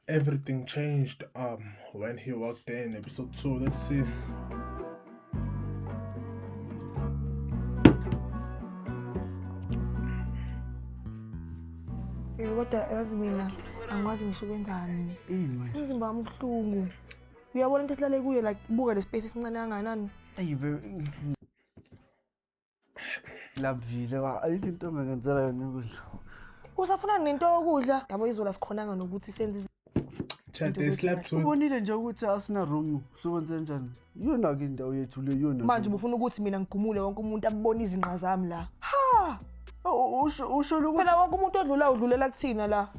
everything changed when he walked in episode 2. Let's see. Kodwa yazi mina angikwazi ngisho kwenzani. Yini manje? Umzimba wami ubuhlungu. Uyabona into esilale kuyo like buka le space esincane kangakanani. Ayibe labvile ayikho into engenzela yona ukudla. Usafuna nento yokudla. Yabo izola sikhonanga nokuthi senze Chat, they slept with. Ubonile nje ukuthi asina room sokwenze njani? Yona ke indawo yethu le yona. Manje ubufuna ukuthi mina ngigumule wonke umuntu abone izinqa zami la. Ha! Usho ukuthi Phela wonke umuntu odlula udlulela kuthina la.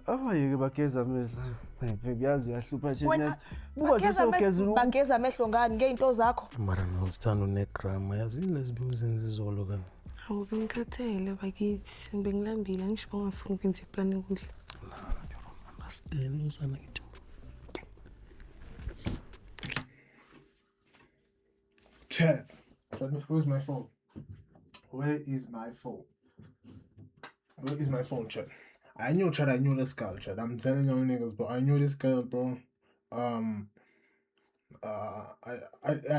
abayeke bageza amehlo. Baby yazi yahlupha nje Wena nathi. Buka nje sewugezile. bageza amehlo ngani ngeinto zakho? Mara ngithanda unegrama yazini lesibuzenza izolo kana. Hawu bengikhathele bakithi bengilambile angisho bangafuni ukwenza iplan yokudla. Understand usana ngithi. Chat. Where's my phone? Where is my phone? Where is my phone, chat? I knew this girl, chat. I'm telling you niggas, but I knew this girl, bro. I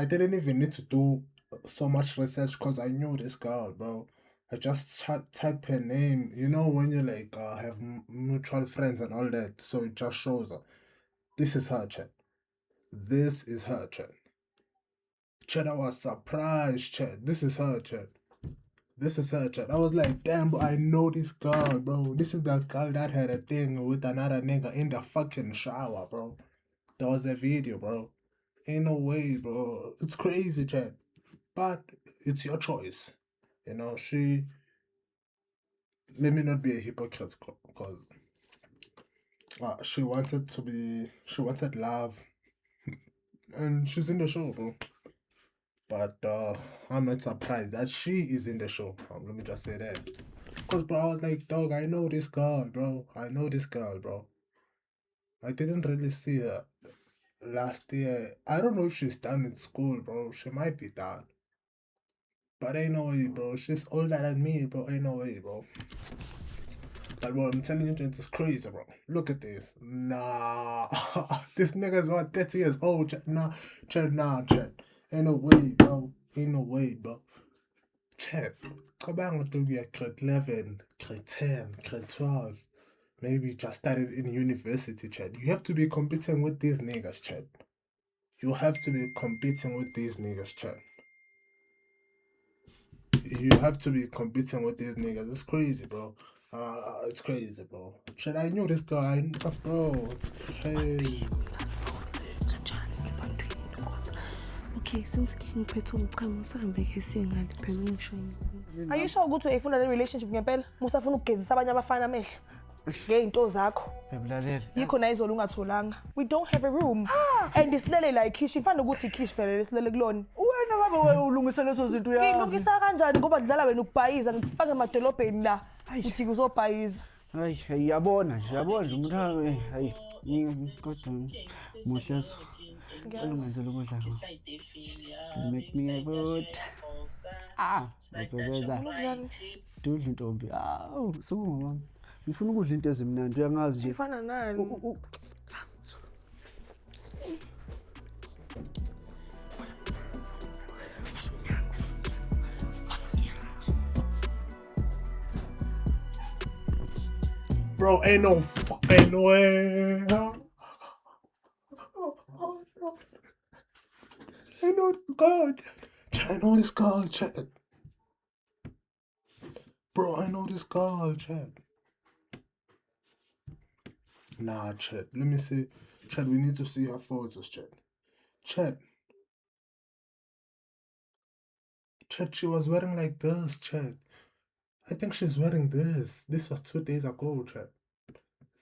didn't even need to do so much research because I knew this girl, bro. I just typed her name. You know when you like have mutual friends and all that, so it just shows her. This is her, chat. This is her, chat. Chat, I was surprised, chat. This is her, chat. This is her, chat. I was like, damn, but I know this girl, bro. This is the girl that had a thing with another nigga in the fucking shower, bro. There was a video, bro. Ain't no way, bro. It's crazy, chat. But it's your choice. You know, let me not be a hypocrite because she wanted love. And she's in the show, bro. But I'm not surprised that she is in the show. Let me just say that. Because, bro, I was like, dog, I know this girl, bro. I know this girl, bro. I didn't really see her last year. I don't know if she's done in school, bro. She might be done. But ain't no way, bro. She's older than me, bro. Ain't no way, bro. But, bro, I'm telling you, it's crazy, bro. Look at this. Nah. This nigga's what, 30 years old. Chat. Nah, chat. Ain't no way, bro. Ain't no way, bro. Chat. Cabanga to get grade 11, grade 10, grade 12. Maybe just started in university, chat. You have to be competing with these niggas, chat. You have to be competing with these niggas, chat. You have to be competing with these niggas. It's crazy, bro. It's crazy, bro. Shit, I knew this guy, bro. It's crazy. Okay, since ngiphethe umchamo usahambe ke singani phela ungisho. Are you sure ukuthi uyifuna le relationship ngempela? Musafuna ukugezisa abanye abafana amehlo. Ngeinto zakho. Bebulalela. Yikho na izolo ungatholanga. We don't have a room. And isilele la ikhishi ifana ukuthi ikhishi phela lesilele kulona. Wena ngabe ulungisa lezo zinto uyazi. Ngilungisa kanjani ngoba dlala wena ukubhayiza ngifake emadolobheni la. Uthi uzobhayiza. Hayi yabona nje umuntu hayi kodwa muhle so. Ngenzela ukudla ngo. Make me a vote. Ubebeza. Dudla intombi. Sokungoma. Ngifuna ukudla into ezimnandi uyangazi nje. Ifana nani? Bro, ain't no fucking way. I know this girl. I know this girl, chat. Bro, I know this girl, chat. Nah, chat. Let me see. Chat, we need to see her photos, chat. Chat, she was wearing like this, chat. I think she's wearing this. This was 2 days ago, chat.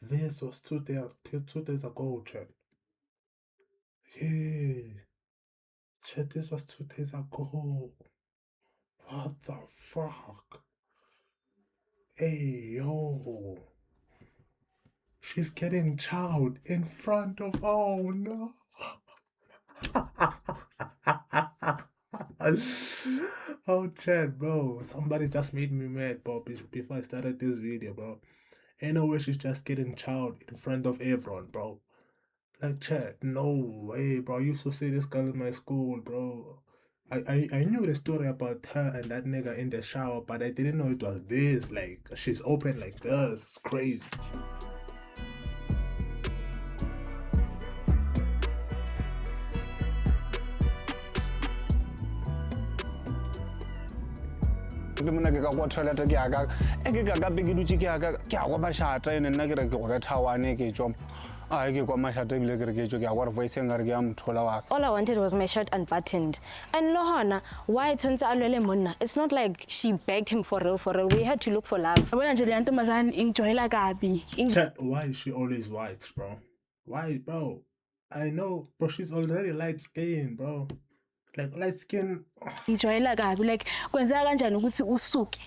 This was 2 days ago, chat. Yeah. Chat, this was 2 days ago. What the fuck? Hey, yo. She's getting chowed in front of, oh no. Oh, chat, bro. Somebody just made me mad, bro, before I started this video, bro. Ain't no way she's just getting child in front of everyone, bro. Like, chat, no way, bro. I used to see this girl in my school, bro. I knew the story about her and that nigga in the shower, but I didn't know it was this. Like, she's open like this. It's crazy. ke mona ke ka go toilet ke aga e ke ka be ke dutse ke aga ke a go mashata ene nna ke re ke go ka thawane ke tswa a ke kwa mashata bile ke re ke tswa ke a go re voice ngare ke am thola wa All I wanted was my shirt unbuttoned. And Lohana, why turns alwele monna? It's not like she begged him for real, for real. We had to look for love. Yabona nje le ntombazane ingijwayela kabi. Chat, why is she always white, bro? Why, bro? I know, bro, she's already light skinned, bro. Like, light skin. Ngijwayela kabi like kwenzeka kanjani ukuthi usuke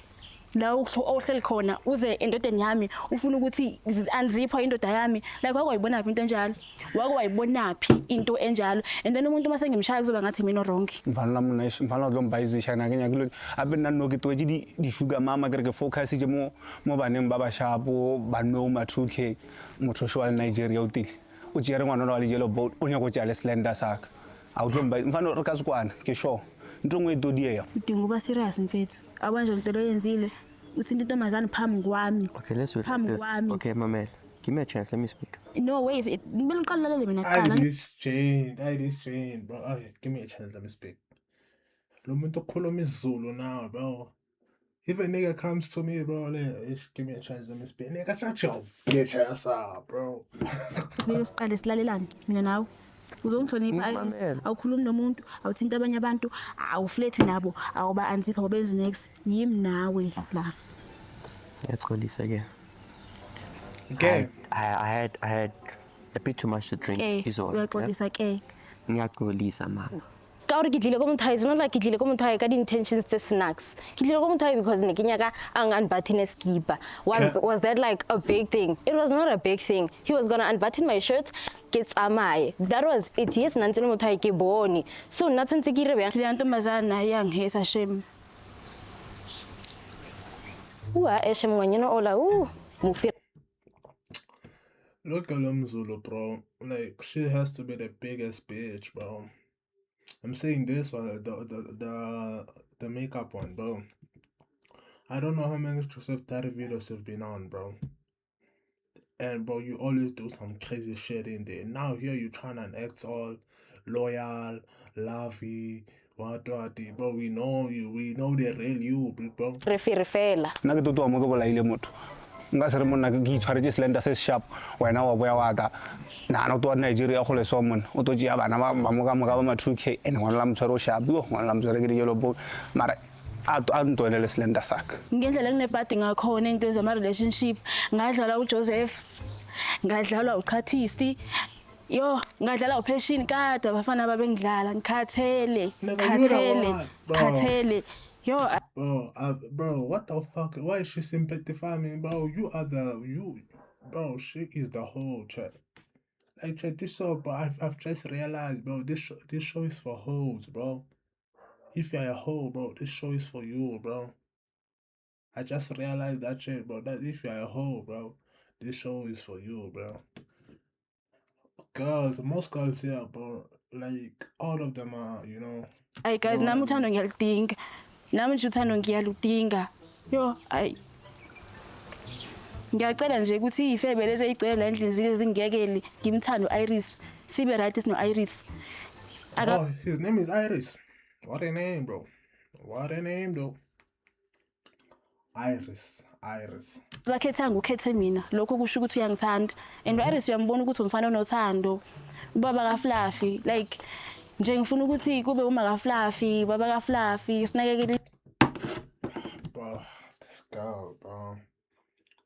la ohleli khona uze endodeni yami ufuna ukuthi anzipha indoda yami like wake wayibonaphi into enjalo wake wayibonaphi into enjalo and then umuntu mase ngimshaya kuzoba ngathi mina wrong mfana mna mfana lo mbayizisha na kenya kulo abe nna ke twe di sugar mama ke re ke focus je mo baneng ba ba shapo ba no ma 2k motho shwa Nigeria o tile o jere ngwana wa le yellow boat o nya go tja le slender saka a o tlo mba mfana re ka sekwana ke sure ntongwe e todi ya udinga uba serious mfethu abanje into leyenzile uthi intombazane phambi kwami Okay, let's wait. phambi kwami Okay, my man. Give me a chance. Let me speak. no way is it kumele uqalalele mina qala I this chain, bro. Oh, give me a chance, let me speak. Lo muntu okhuluma isiZulu now, bro. If a nigga comes to me, bro, give me a chance, let me speak. Nigga, shut your bitch ass up, bro. kumele siqale silalelane mina nawe uzongihlonipha Iris Mamela. awukhulumi nomuntu awuthinta abanye abantu awuflethi nabo awuba anzipha babenzi next yimi nawe la Let's go, Lisa, again. Okay. I had a bit too much to drink. ke Is all. uyaxolisa ke Ngiyako Lisa, mama. Ka ore ke tlile ko motho it's not like ke tlile ko motho ka di intentions tse snacks. Ke tlile ko motho because ne ke nyaka ang unbutton a skipa. Was that like a big thing? It was not a big thing. He was going to unbutton my shirt. Ke tsamaye. That was it. Yes, nantse le motho ke bone. So nna tshwantse ke re bjang. le ntombazane naye yangihesa shame Ua eshe mngwanyana ola mufi. Look at Zulu, bro. Like, she has to be the biggest bitch, bro. I'm saying this one, the makeup one, bro. I don't know how many Joseph Daddy videos you've been on, bro. And bro, you always do some crazy shit in there. Now here you trying to act all loyal, lovey, what, bro. We know you. We know the real you, bro. Refela. nna ke totwa mo ke bolaile motho nka se re monna ke itshwaretse slender se sharp wena wa boya wa ka nana o to wa Nigeria go leswa monna o to tšea bana ba moka ba ma 2k ene ngwana la motshware o sharp ngwana la motshware ke di yellow boat mara a ntwele le slender saka ngendlela kunebhadi ngakhona into zama-relationship ngadlala uJoseph ngadlalwa uChathisi yo ngadlala uPassion kade abafana babengidlala ngikhathele Nigga, you the one, bro. khathele yo Bro, what the fuck? Why is she sympathifying me, bro? Bro. She is the whole chat. Like, chat, this show, but I've just realized, bro. This show is for hoes, bro. If you're a hoe, bro, this show is for you, bro. I just realized that shit, bro. That if you're a hoe, bro, this show is for you, bro. Girls, most girls here, bro. Like, all of them are, you know. ayi guys nami uthando ngiyaludinga nami nje uthando ngiyaludinga yo ayi ngiyacela nje ukuthi ifebe lezi ayigcwele la endlini zike zingekeli ngimthando Iris sibe right is no Iris Oh, his name is Iris. What a name, bro. What a name, though. Iris. bakhethanga ukhethe mina lokho kusho ukuthi uyangithanda and Iris uyambona ukuthi umfana onothando ubaba kaFluffy like nje ngifuna ukuthi kube uma kaFluffy baba kaFluffy sinakekele Bro,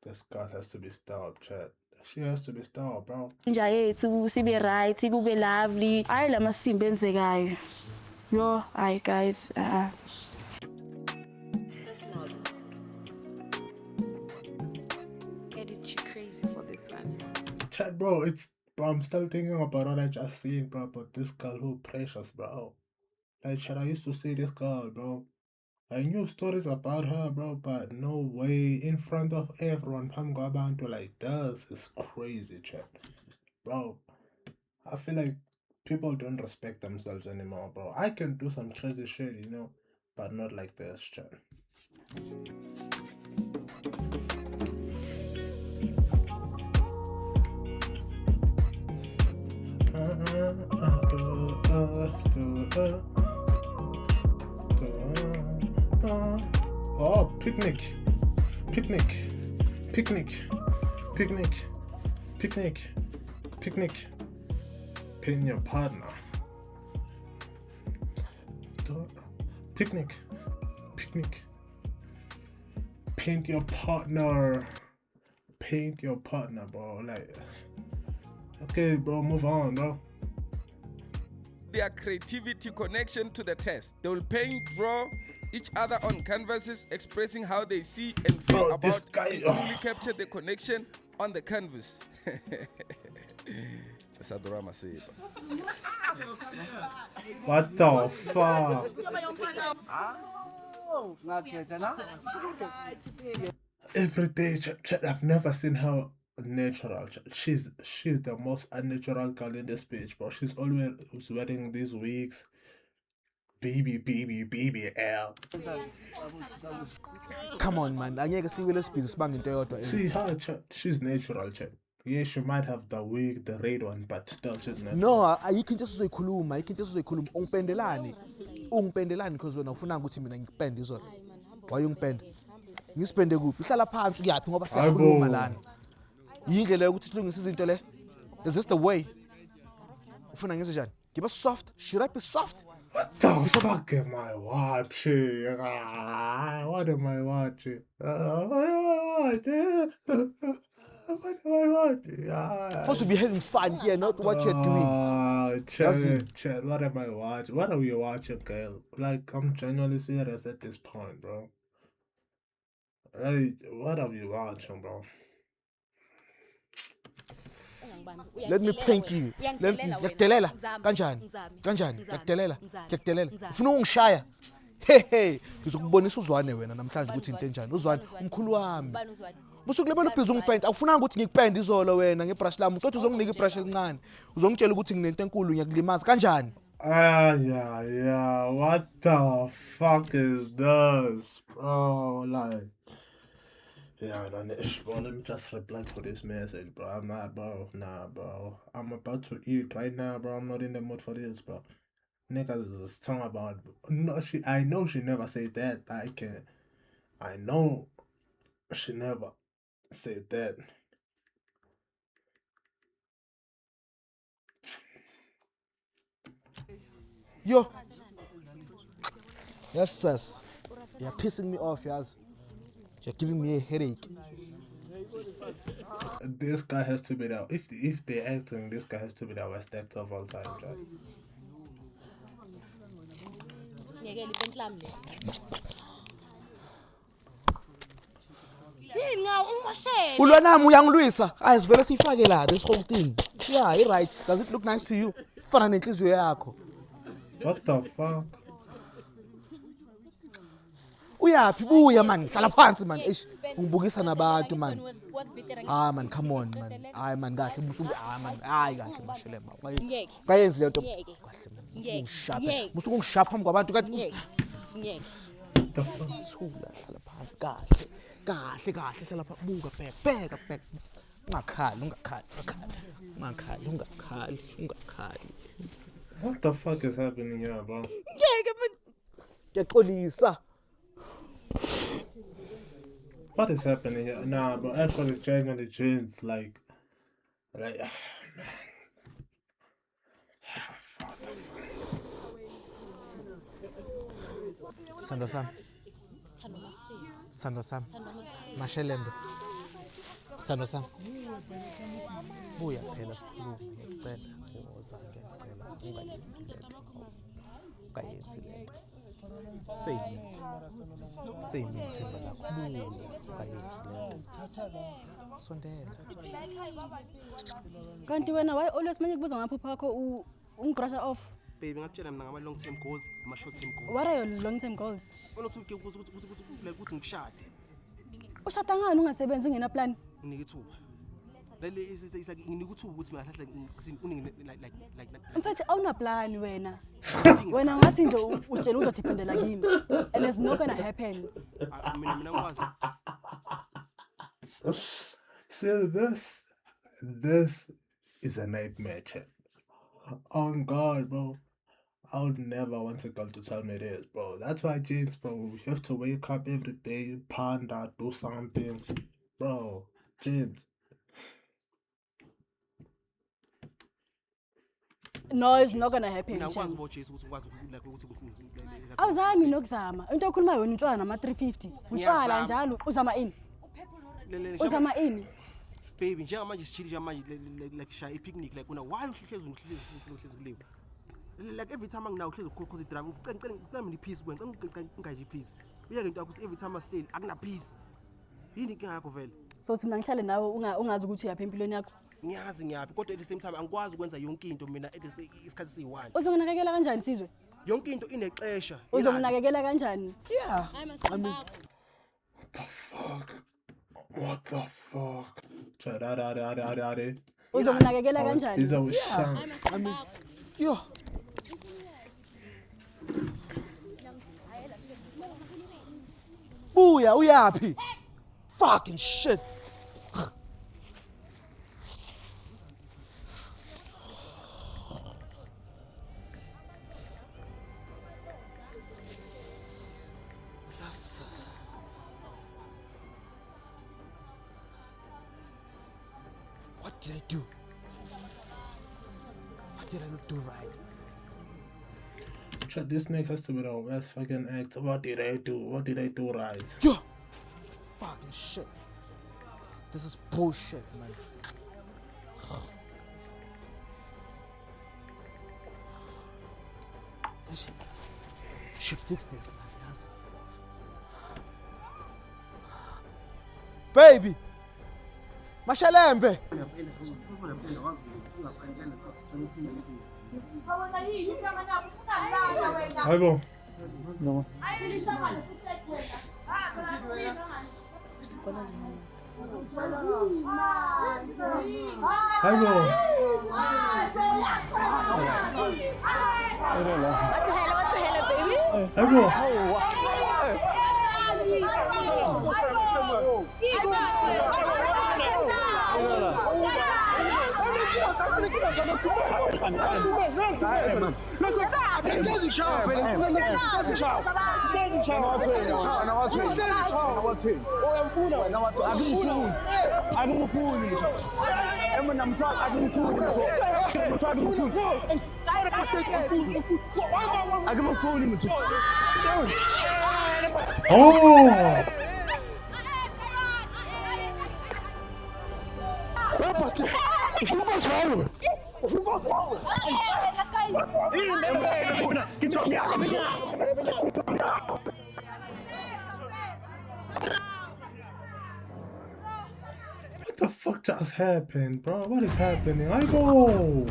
this girl has to be stopped, chat. She has to be stopped, bro. inja yethu sibe right kube lovely hayi lamasimbi enzekayo yo hayi guys Edit you crazy for this one. Chat, bro, I'm still thinking about what I just seen, bro, but this girl who precious, bro. Like, chat, I used to see this girl, bro. I knew stories about her, bro, but no way in front of everyone. Pam Gabanto like this is crazy, chat. Bro, I feel like people don't respect themselves anymore, bro. I can do some crazy shit, you know, but not like this, chat. Oh, picnic, picnic, picnic, picnic, picnic, picnic. Pin your partner. Picnic, picnic. Paint your partner. Paint your partner, bro. Like, okay, bro, move on, bro. Their creativity connection to the test. They will paint, draw each other on canvases, expressing how they see and feel Bro, this about guy- and truly capture the connection on the canvas. That's a drama, say. What the fuck? Every day, I've never seen her natural. She's the most unnatural girl in this bitch, bro. She's always wearing these wigs. Baby L. Come on, man. Angeke siwele sibhizi sibanga into eyodwa. See her, she's natural, Yeah, she might have the wig, the red one, but still she's natural. No, ayikho into esizoyikhuluma, ungipendelani because wena ufuna ukuthi mina ngikupende izolo. Why ungipende? Ngisipende kuphi? Uhlala phansi kuyaphi ngoba siyakhuluma Hayibo. lana. Yindlela yokuthi silungise izinto le. Is this the way? Ufuna ngenze njani? Give soft. Should I be soft? What the fuck am I watching? What am I watching? What am I watching? What am I watching? Supposed to be having fun here, not what you're doing. That's it. Chad, what am I watching? What are we watching, girl? Like, I'm genuinely serious at this point, bro. Like, what are we watching, bro? Let me paint you. Ngiyakudelela kanjani? Kanjani? Ngiyakudelela. Ufuna ungishaya? Hey, ngizokubonisa uzwane wena namhlanje ukuthi into enjani. Uzwane umkhulu wami. Busuku lebona ubhizi ungipenda. Akufunanga ukuthi ngikupende izolo wena ngebrush lami. Uqothi uzonginika ibrush elincane. Uzongitshela ukuthi nginento enkulu ngiyakulimaza kanjani? Yeah. What the fuck is this, bro? Like, yeah, bro, let me just reply to this message, bro. I'm not, bro. Nah, bro. I'm about to eat right now, bro. I'm not in the mood for this, bro. Niggas is talking about. No, I know she never said that. I know she never said that. Yo. Yes, sis. You're pissing me off, yes. You're giving me a headache. This guy has to be the if they're acting, this guy has to be the worst actor of all time, right? Ulwa nami uyangilwisa. Ayivele sifake la this whole thing. Yeah, you're right. Does it look nice to you? Fana nenhliziyo yakho. What the fuck? Uyaphi buya man, hlala phansi man. Eish, ngibukisa nabantu man. Ah man, come on man. Hayi man kahle busuku man. Hayi kahle mashele ma. Kayenzi lento. Kahle man. Ngishapha. Busuku ngishapha phambi kwabantu kanti thula hlala phansi kahle. Kahle hlala phansi buka bheka. Ungakhali. What the fuck is happening here, bro? Ngeke man. Ngiyaxolisa. What is happening here? Nah, but actually genuinely jeans like man. Sando sam. Mashelembe. Sando sam. Buya phela sikhulume ngicela. Woza ngicela ungayenzi lento. Ungayenzi lento. Seyimi themba lakho. Buya ungayenzi lento. Sondela. Kanti wena why always manje kubuza ngapho phakho ungibrusha off? Baby, ngakutshela mina ngama long term goals, ama short term goals. What are your long-term goals? Ukuthi ukuthi ngishade. Ushada ngani ungasebenzi ungena plan? Nginike ithuba. Leli is like nginike ithuba ukuthi mina hlahla uningi like Mfethu awuna plan wena. Wena ngathi nje utshela uzodependela kimi. And it's not gonna happen. mina ngikwazi. See, this is a nightmare, chat. Oh God, bro. I would never want a girl to tell me this, bro. That's why, James, bro, you have to wake up every day, panda, do something. Bro, James. No, it's not gonna happen. Mina ngikwazi bo James ukuthi ngikwazi like ukuthi awuzami nokuzama into okhulumayo wena utshwala nama 350 utshwala njalo uzama ini uzama ini baby njengamanje sichili njengamanje like shaya ipicnic like una why uhlezi kuleyo like every time nginawo uhlezi ukukhoza idrum ngicela mina peace kwena ngicela ungaji peace uyeke into yakho every time ahleli akuna peace yini inkinga yakho vele so uthi mina ngihlale nawe ungazi ukuthi uyaphi empilweni yakho ngiyazi ngiyaphi kodwa at the same time angikwazi ukwenza yonke into mina isikhathi siyi-1 uzonginakekela kanjani sizwe yonke into inexesha uzonginakekela kanjani Yeah. I mean, What the fuck? Try uzonginakekela kanjani I mean, yo. Buya, uyaphi? Fucking shit. What did I do? What did I not do right? Chat, this nigga has to be the worst fucking actor. What did I do? What did I do right? Yo! Fucking shit. This is bullshit, man. I should fix this, man. Yes. Baby! Mashalembe! Hi, bro. No. Hi, bro. What the hell, baby? Hi, bro. Oh! What the fuck just happened, bro? What is happening? I go.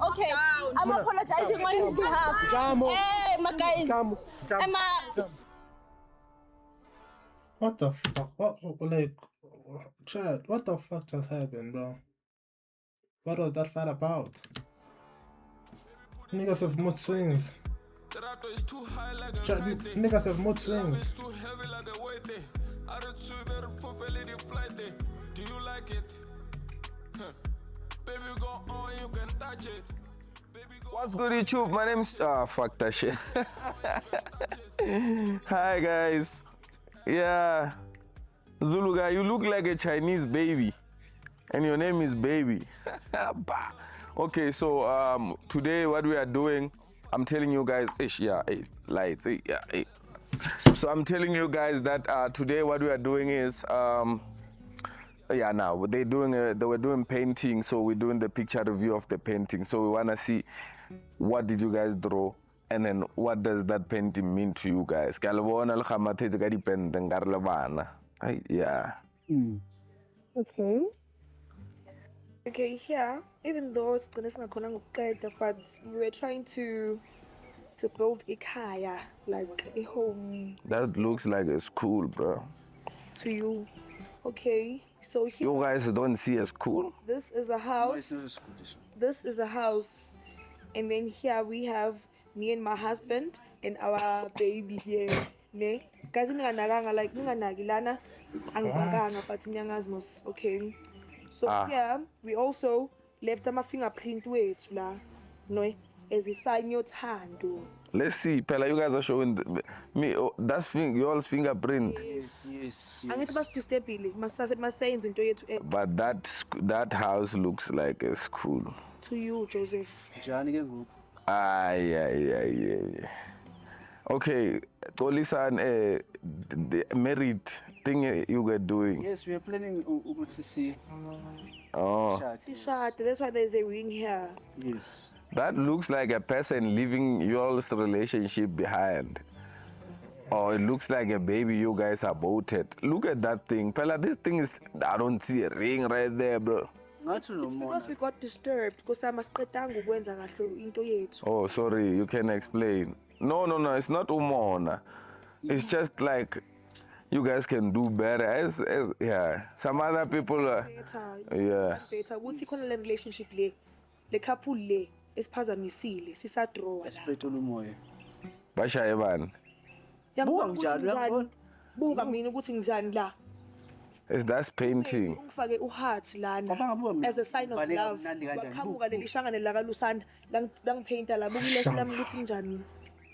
Okay. I'm apologizing on his behalf. Hey, my guys. What the fuck? What, like, Chad, what the fuck just happened, bro? What was that fight about? Niggas have mood swings. Chad, niggas have mood swings. Do you like it? Baby, go on, you can touch it. What's good, YouTube? My name's fuck that shit. Hi guys. Yeah, Zulu guy, you look like a Chinese baby. And your name is Baby. Bah. Okay, so today what we are doing, I'm telling you guys, lights, yeah. So I'm telling you guys that today what we are doing is, they were doing painting, so we're doing the picture review of the painting. So we wanna see what did you guys draw, and then what does that painting mean to you guys? Yeah. Okay. Okay, here, even though it's but we were trying to build a kaya, like a home That looks like a school, bro. to you. Okay, so here, You guys don't see a school? this is a house. This is a house. And then here we have me and my husband and our baby here. Ne? Guys, like ninganagilana angibakanga but nyangazmos. Okay. So here we also left my fingerprint wethu la. No, as a sign yothando. Let's see, Pella, you guys are showing me, that's yours fingerprint. Yes. Angithi basistebile masenze into yethu But that house looks like a school. to you, Joseph. Ay. Okay, Tolisan, the married thing you were doing. Yes, we are planning to see. Oh, Sishade, that's why there's a ring here. Yes. that looks like a person leaving y'all's relationship behind. Or it looks like a baby you guys aborted. Look at that thing. Pella, this thing is, I don't see a ring right there, bro. Not no It's more. because we got disturbed because amasiqedanga ukwenza kahle into yethu. Oh, sorry, you can explain. No, it's not umona. It's just like you guys can do better. Yeah, some other people are, yeah. Better ukuthi khona le relationship le couple le esiphazamisile sisadraw la. Espiritu umoya. Bashaye bani? Buka njani? Buka mina ukuthi njani la. That's painting. Ungifake uheart lana as a sign of love. Waqhamuka leli shangane la kaLusanda langipainta la bukile lami ukuthi njani.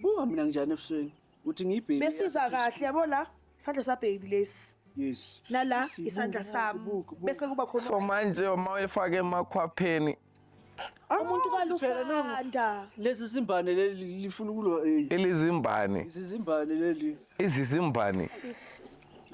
Buka mina njani ebusweni? Uthi ngiyibheki. Besiza kahle yabo la isandla sa baby lesi. Yes. Nala isandla sami. Bese kuba khona So manje uma efake emakhwapheni umuntu kaLusanda. Lezi zimbane leli lifuna ukulwa ilizimbane. izimbane leli. Izizimbane.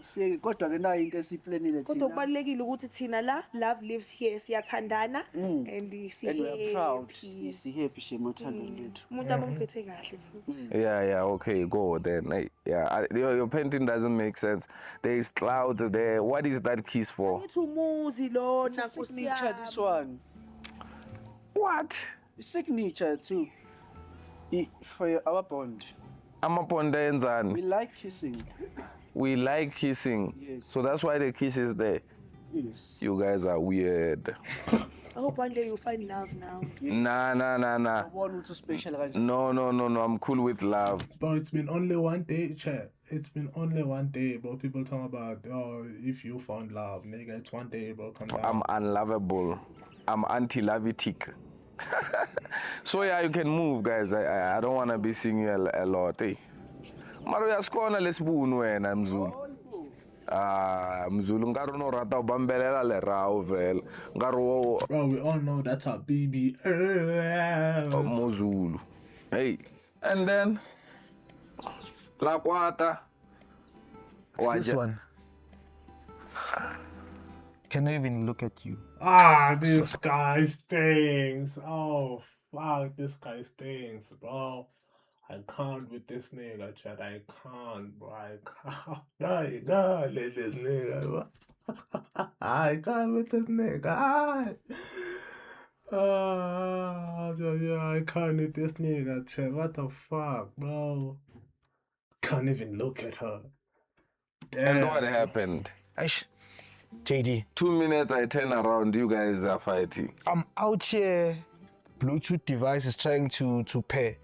Siye kodwa ke nayo into esiplanile Kodwa thina. kubalekile ukuthi thina la love lives here siyathandana and And we are proud. happy. Sihappy shemathando lethu. Umuntu abangiphethe kahle futhi. Yeah, okay, go then. Yeah, your painting doesn't make sense. There is clouds there. What is that kiss for? Ngithi umuzi lona Signature this kusiyami. one. What? Signature too. For our bond. Amaponda enzani. We like kissing. We like kissing. Yes. So that's why the kiss is there. Yes. You guys are weird. I hope one day you'll find love now. Nah. One to special. No. I'm cool with love. But it's been only one day, chat. It's been only one day, bro. People talk about, oh, if you found love, nigga, it's one day, bro. Come down. I'm unlovable. I'm anti-lavitic. So yeah, you can move, guys. I don't want to be seeing you a lot. Eh? Maro ya skona lesibunu wena Mzulu. Mzulu ngaro no rata ubambelela le rawo vele. Ngaro Bro, we all know that's our baby. Mozulu. Hey. And then La Quata. This one. Can I even look at you? This guy stinks. Oh, fuck, this guy stinks, bro. I can't with this nigga, chat. I can't, bro. I can't. I can't with this nigga, bro. I can't with this nigga. I can't with this nigga, chat. What the fuck, bro? Can't even look at her. Damn. And what happened? JD. 2 minutes I turn around, you guys are fighting. I'm out here. Bluetooth device is trying to pair.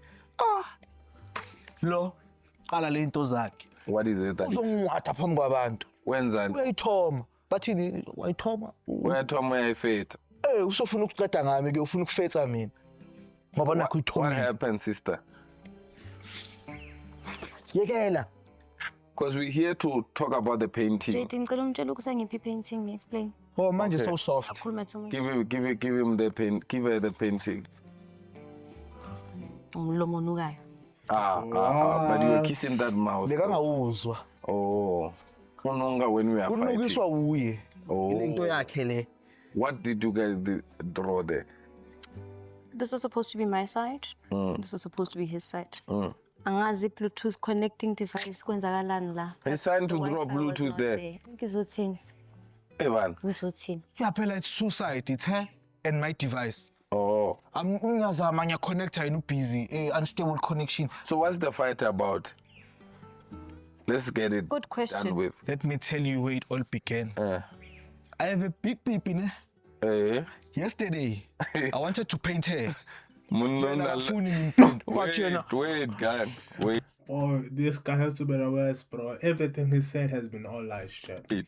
Lo, qala le into zakhe. What is it? Uzongwatha phambi kwabantu. Wenzani? Uyayithoma. Bathini wayithoma? Uyathoma uyayifetha. Usofuna ukuqeda ngami ke ufuna ukufetha mina. Ngoba nakho What ithoma. happened, sister? Yekela. Because we're here to talk about the painting. JD, ngicela umtshela ukuthi angiphi painting, explain. Oh, manje Okay. so soft. Akhuluma too much. Give him the paint. Give her the painting. Umlomo onukayo. But you were kissing that mouth. Bekangawuzwa. Oh. Unonga when we are Unukiswa fighting. uye. Oh. Ile into yakhe le. What did you guys draw there? This was supposed to be my side. This was supposed to be his side. Angazi Bluetooth connecting device kwenzakalani la. It's time to The draw Wi-Fi was Bluetooth not there. Ngizothini? Evan. Ngizothini? Yeah, phela it's suicide, it's her and my device. Oh. Ngiyazama ngiyaconnecta yena busy, unstable connection. So what's the fight about? Let's get it Good question. done with. Let me tell you where it all began. I have a big peepee, ne? Eh? Yesterday, I wanted to paint her. Munonga- Wait, Wait. Oh, this guy has to be the worst, bro. Everything he said has been all lies shit. Yeah,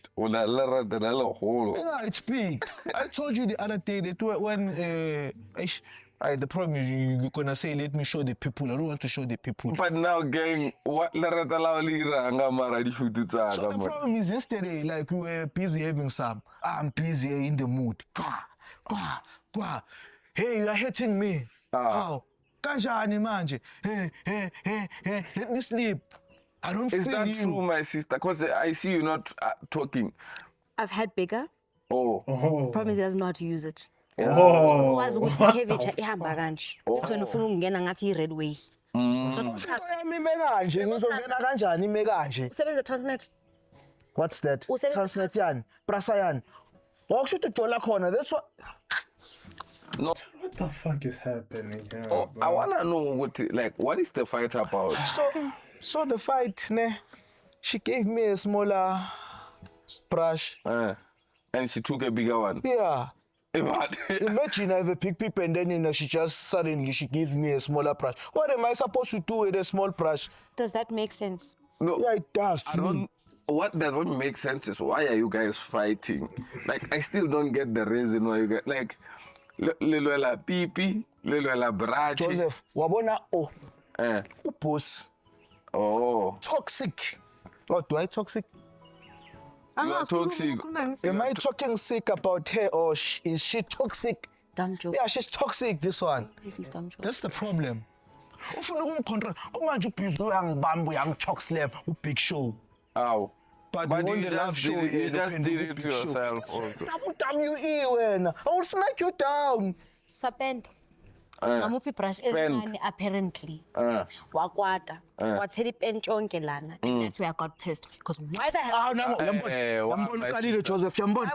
it's big. I told you the other day that when the problem is you're gonna say, let me show the people. I don't want to show the people. But now, gang, what? So So the problem is yesterday, like we were busy having some. I'm busy in the mood. Hey, you are hitting me. How? Kanjani manje? Hey, let me sleep. I don't is feel that you. true, my sister? Because I see you not talking. I've had bigger. Oh. Problem is he doesn't know how to use it. Oh. Wazi ukuthi cabbage ihamba kanje. Bese wena ufuna ukungena ngathi i-red way. Into yami ime kanje, ngizongena kanjani ime kanje? Usebenza Transnet. What's that? Usebenza Transnet yani, Prasa yani. Wakusho ukuthi ujola khona. That's what. No. What the fuck is happening here? Oh, bro? I wanna know what is the fight about? So the fight, ne? She gave me a smaller brush. And she took a bigger one. Yeah. But Imagine I have a big peep and then she just suddenly she gives me a smaller brush. What am I supposed to do with a small brush? Does that make sense? no, Yeah, it does I to me. don't. What doesn't make sense is why are you guys fighting? Like I still don't get the reason why you guys like Lilwela pipi, Lilwela brachi. Joseph, wabona Eh. boss. Oh. Toxic. Oh, do I toxic? You are toxic. Am I talking sick about her or is she toxic? Dumb joke. Yeah, she's toxic, this one. This is dumb joke. That's the problem. Ufuna ukumcontrol. Kumanje ubhizi uyangibamba uyangichalk slam Big Show. Ow. But But you you want the just love show did it- you here, just depending did on it to Big Show. yourself also. WE wena. I will smack you down. Sapenda. Ngamuphi brush encane apparently. Wakwata. Wathela ipent yonke lana. And that's where I got pissed because why the hell? Ah, yambona uqalile Joseph, yambona.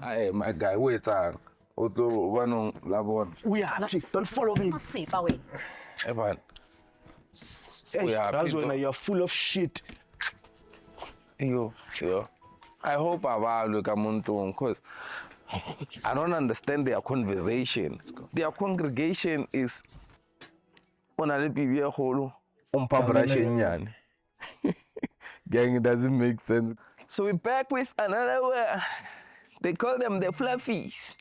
Hey, my guy, wait on. Otlo one labon. We are happy. Don't follow me. Safe away. Evan. Hey, We are that's people. when you're full of shit. Yo. I hope I look at Montong because I don't understand their conversation. Their congregation is on a little holo umpabrashin. Gang, it doesn't make sense. So we're back with another word. They call them the fluffies.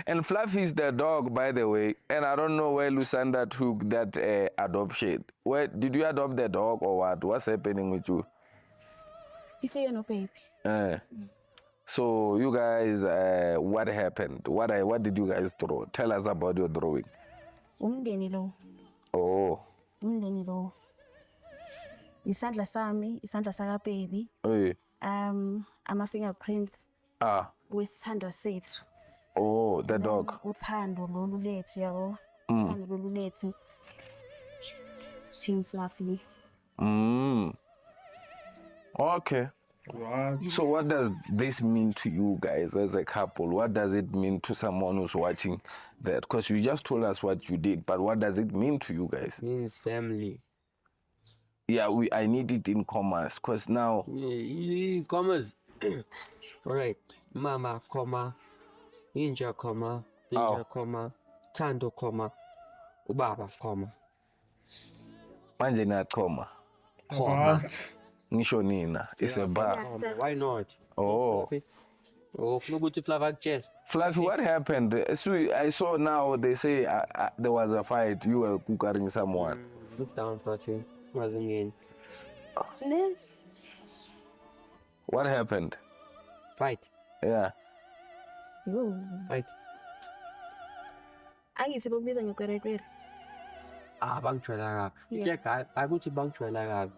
And Fluffy is the dog, by the way. And I don't know where Lusanda took that adoption. Where did you adopt the dog or what? What's happening with you? If you're no baby. So you guys, what happened? What did you guys draw? Tell us about your drawing. Umndeni lo. Oh. Umndeni lo. Isandla sami, isandla saka baby. Hey. Ama fingerprints wesithandwa sethu. Oh, the dog. Uthando lolu lethu yabo. Uthando lolu lethu. Team Fluffy. Okay. What? So what does this mean to you guys as a couple? What does it mean to someone who's watching that? Because you just told us what you did, but what does it mean to you guys? It means family. Yeah, I need it in commas, because now... Yeah, commas. All right. Mama, comma. Inja, comma. Inja, comma. Tando, comma. Ubaba, comma. Manje na comma. What? Nisho nina. It's a bar. Why not? Oh. Oh, no good to Flavak. Fluffy, what happened? So I saw now they say there was a fight. You were cooking someone. Look down, Fluffy. Wasn't in. Ne? What happened? Fight. Yeah. Fight. Angithi bokubiza ngekwerekwere. Bangitshwela kabi. Inhle akuthi bangitshwela kabi.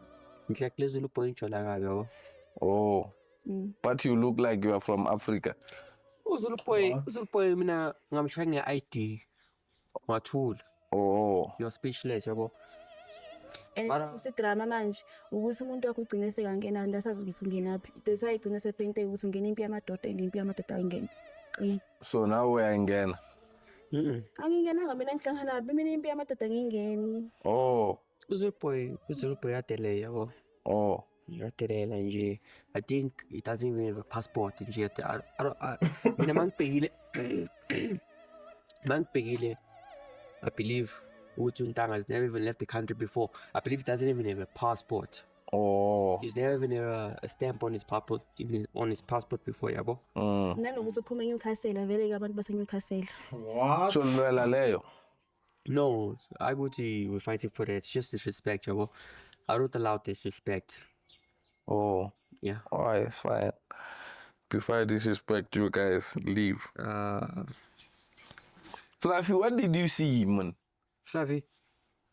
Inhle kulezulu boy ngitshwela kabi yabo. Oh. But you look like you are from Africa. Uzulu boy mina ngamshaya nge-ID. Ngathula. Oh. You're speechless yabo. Usidrama manje ukuthi umuntu wakho ugcine sekangena ndasazi ukuthi ungenaphi. That's why igcine sepente ukuthi ungena impi yamadoda and impi yamadoda ayingena. So now we are in Angingenanga mina ngihlangana nabi mina impi yamadoda ngingeni. Oh. Uzulu boy yadele yabo. Oh. Yadelela nje. I think it doesn't even have a passport nje. Mina mangibhekile I believe Uchu Ntanga has never even left the country before. I believe he doesn't even have a passport. Oh. He's never even had a stamp on his passport before, yabo. Nanokuthi uphuma eNewcastle vele ke abantu base Newcastle. What? So lwela leyo. No, I would say we're fighting for that. It's just disrespect, yabo. I don't allow disrespect. Oh. Yeah. Oh, it's fine. Before I disrespect you guys, leave. Fluffy, what did you see, man? Fluffy.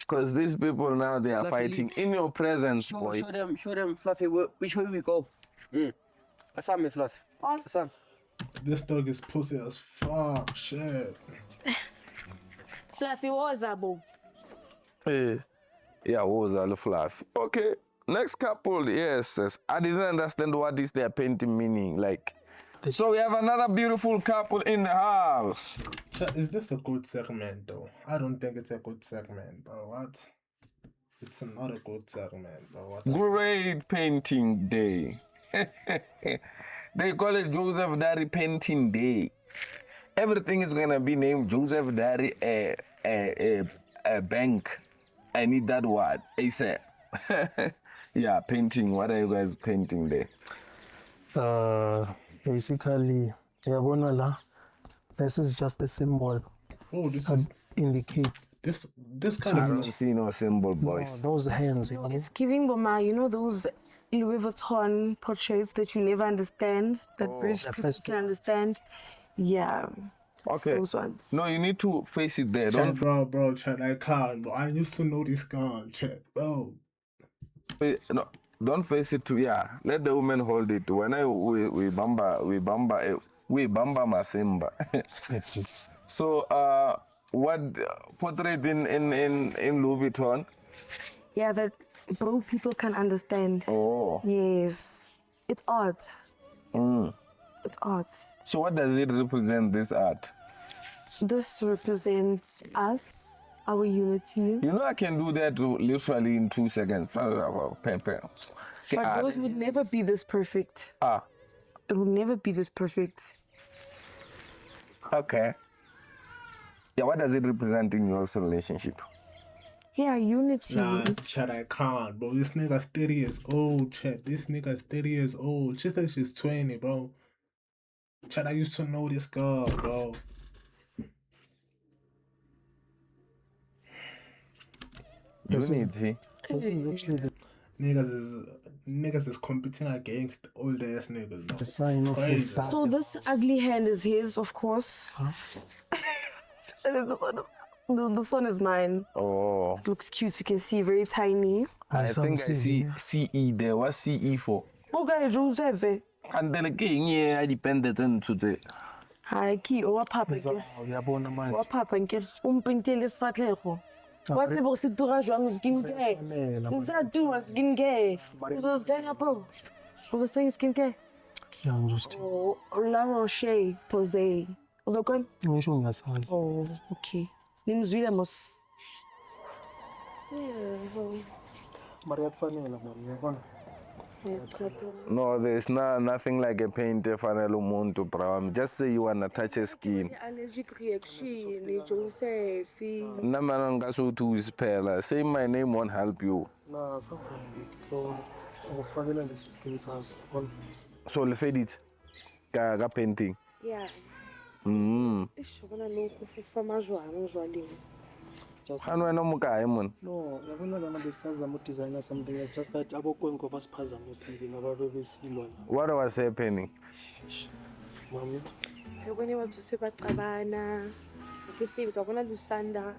Because these people now, they are Fluffy, fighting in your presence, boy. Show them, Fluffy, which way we go. Assam, me, Fluffy. Assam. This dog is pussy as fuck, shit. Fluffy wozabo. Yeah, was all Fluffy. Okay, next couple, yes. I didn't understand what is their painting meaning, like. So we have another beautiful couple in the house. Is this a good segment though? I don't think it's a good segment, bro. What? It's not a good segment, bro. What? Great painting day. They call it Joseph Dari Painting Day. Everything is gonna be named Joseph Dari a bank. I need that word. ASAP. Yeah, painting. What are you guys painting there? Basically, yabona la, this is just a symbol. Oh, this is indicate this kind I of don't see no symbol, boys. those hands. No, it's giving Boma, you know those Louis Vuitton portraits that you never understand, that British people can understand. Yeah. Okay. Those ones. No, you need to face it there. Chat, bro, chat, I can't, bro. I used to know this guy, chat, bro. No, don't face it to, yeah. Let the woman hold it. When we bamba masimba. So, what portrait in Louis Vuitton? Yeah, that broke people can understand. Oh. Yes. It's art. It's art. So what does it represent, this art? This represents us, our unity. You know I can do that literally in 2 seconds. But those would never be this perfect. It will never be this perfect. Okay. Yeah, what does it represent in your relationship? Yeah, unity. Nah, chat, I can't, bro. This nigga's 30 years old, chat. This nigga's 30 years old. She said she's 20, bro. Chat, I used to know this girl, bro. Unity. Niggas is competing against old ass niggas, bro. The sign of Crazy. So this ugly hand is his, of course. And then this one is mine. Oh. It looks cute. You can see very tiny. I think I see CE there. What's CE for? Okay, Joseph. And then again, yeah, I depended on today. Hi, ki o papa ke. Yabona manje. O papa ke. Umpintele sifatlego. What's the boss tura jwang skincare? Nza do skincare. Uzozenga bro. Uzosenga skincare. Yeah, just. Oh, La Roche Posay. Uzokon? Ngisho ngiyasazi. Oh, okay. Nimzwile mos. Yeah. Maria kufanele Maria yabona. No, there's nothing like a painter fanele umuntu, bro. Just say you wanna touch your skin. Allergic reaction, Joseph. Namana ngasuthi usiphela. Say my name won't help you. Nah, so ukufanele lesi skin sakho. So le fedit ka painting. Yeah. Ish bona lo go fufa majwang jwaleng. Just Khani wena mukae man? no, yabona lana besazama designer something like just that abokwenko basiphazamisile ngababe besilwa la. What was happening? Mami, Yabona batho se ba qabana. Ke tsebe ka bona Lusanda.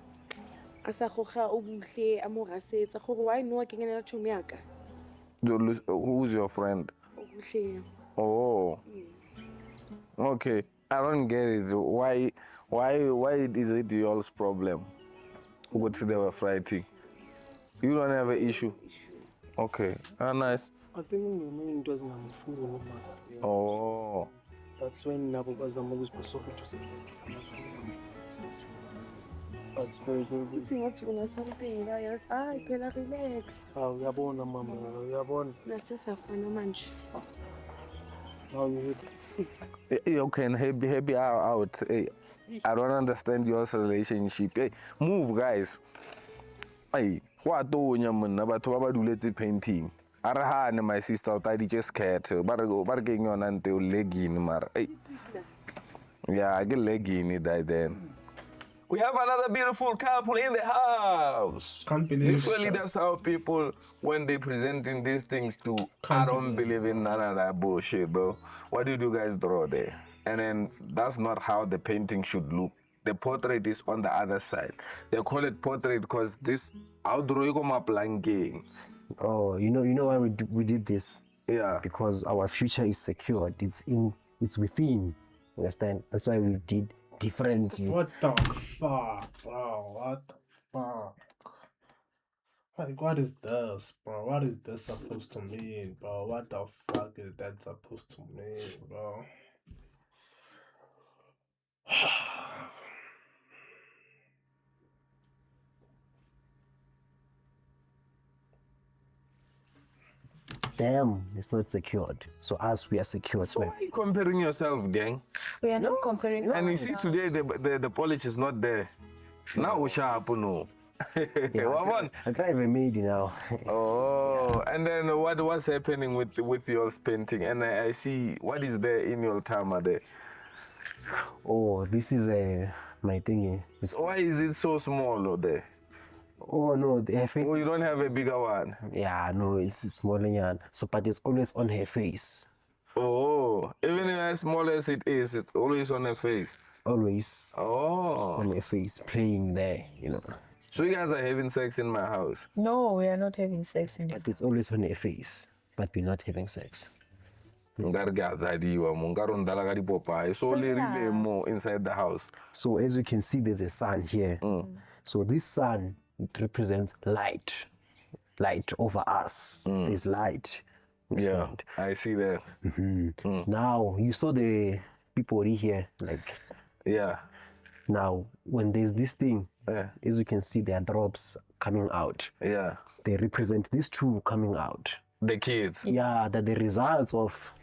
Asa goga o buhle a mo rasetsa gore why no ke ngena tšhomi yaka. Who's your friend? O buhle. Oh. Okay. I don't get it. Why is it y'all's problem? What they were fighting? You don't have an issue? Okay. Ah, nice. I think it doesn't have a full no matter. Oh. That's when nabo bazama ukuzibhasoka to say that's very good. Uthi ngathi una something guys. Ay phela relax. Uyabona mama, uyabona. Nasisafana manje. How you You can happy out. Hey, I don't understand your relationship. Hey, move guys. Hey, what do you mean about what do let's painting? Arahane my sister I just scared. But getting on until legging mar. Hey. Yeah, I get legging it then. We have another beautiful couple in the house. Can't believe Usually that's how people, when they presenting these things do, I don't believe in none of that bullshit, bro. What did you guys draw there? And then that's not how the painting should look. The portrait is on the other side. They call it portrait because this, how do you come up blanking? Oh, you know why we did this? Yeah. Because our future is secured. It's within. Understand? That's why we did differently. What the fuck, bro? What the fuck? Like, what is this, bro? What is this supposed to mean, bro? What the fuck is that supposed to mean, bro? Them, it's not secured. So us, we are secured. So why are you comparing yourself, gang? We are not comparing. And you see today the polish is not there. Now we sharp no. I drive a maid now. Oh, and then what's happening with your painting? And I see what is there in your tama there. Oh, this is my thingy. So why is it so small there? Oh no, her face. Oh, you don't have a bigger one. Yeah, no, it's smaller yan. So, but it's always on her face. Oh, even as small as it is, it's always on her face. It's always on her face, playing there, you know. So you guys are having sex in my house? No, we are not having sex in But it's always on her face, but we're not having sex. So only more inside the house. So as you can see, there's a sun here. So this sun, it represents light over us. There's light. Yeah, I see that. Now you saw the people here, like now when there's this thing, as you can see, there are drops coming out. Yeah, they represent these two coming out. The kids. Yeah, that the results of.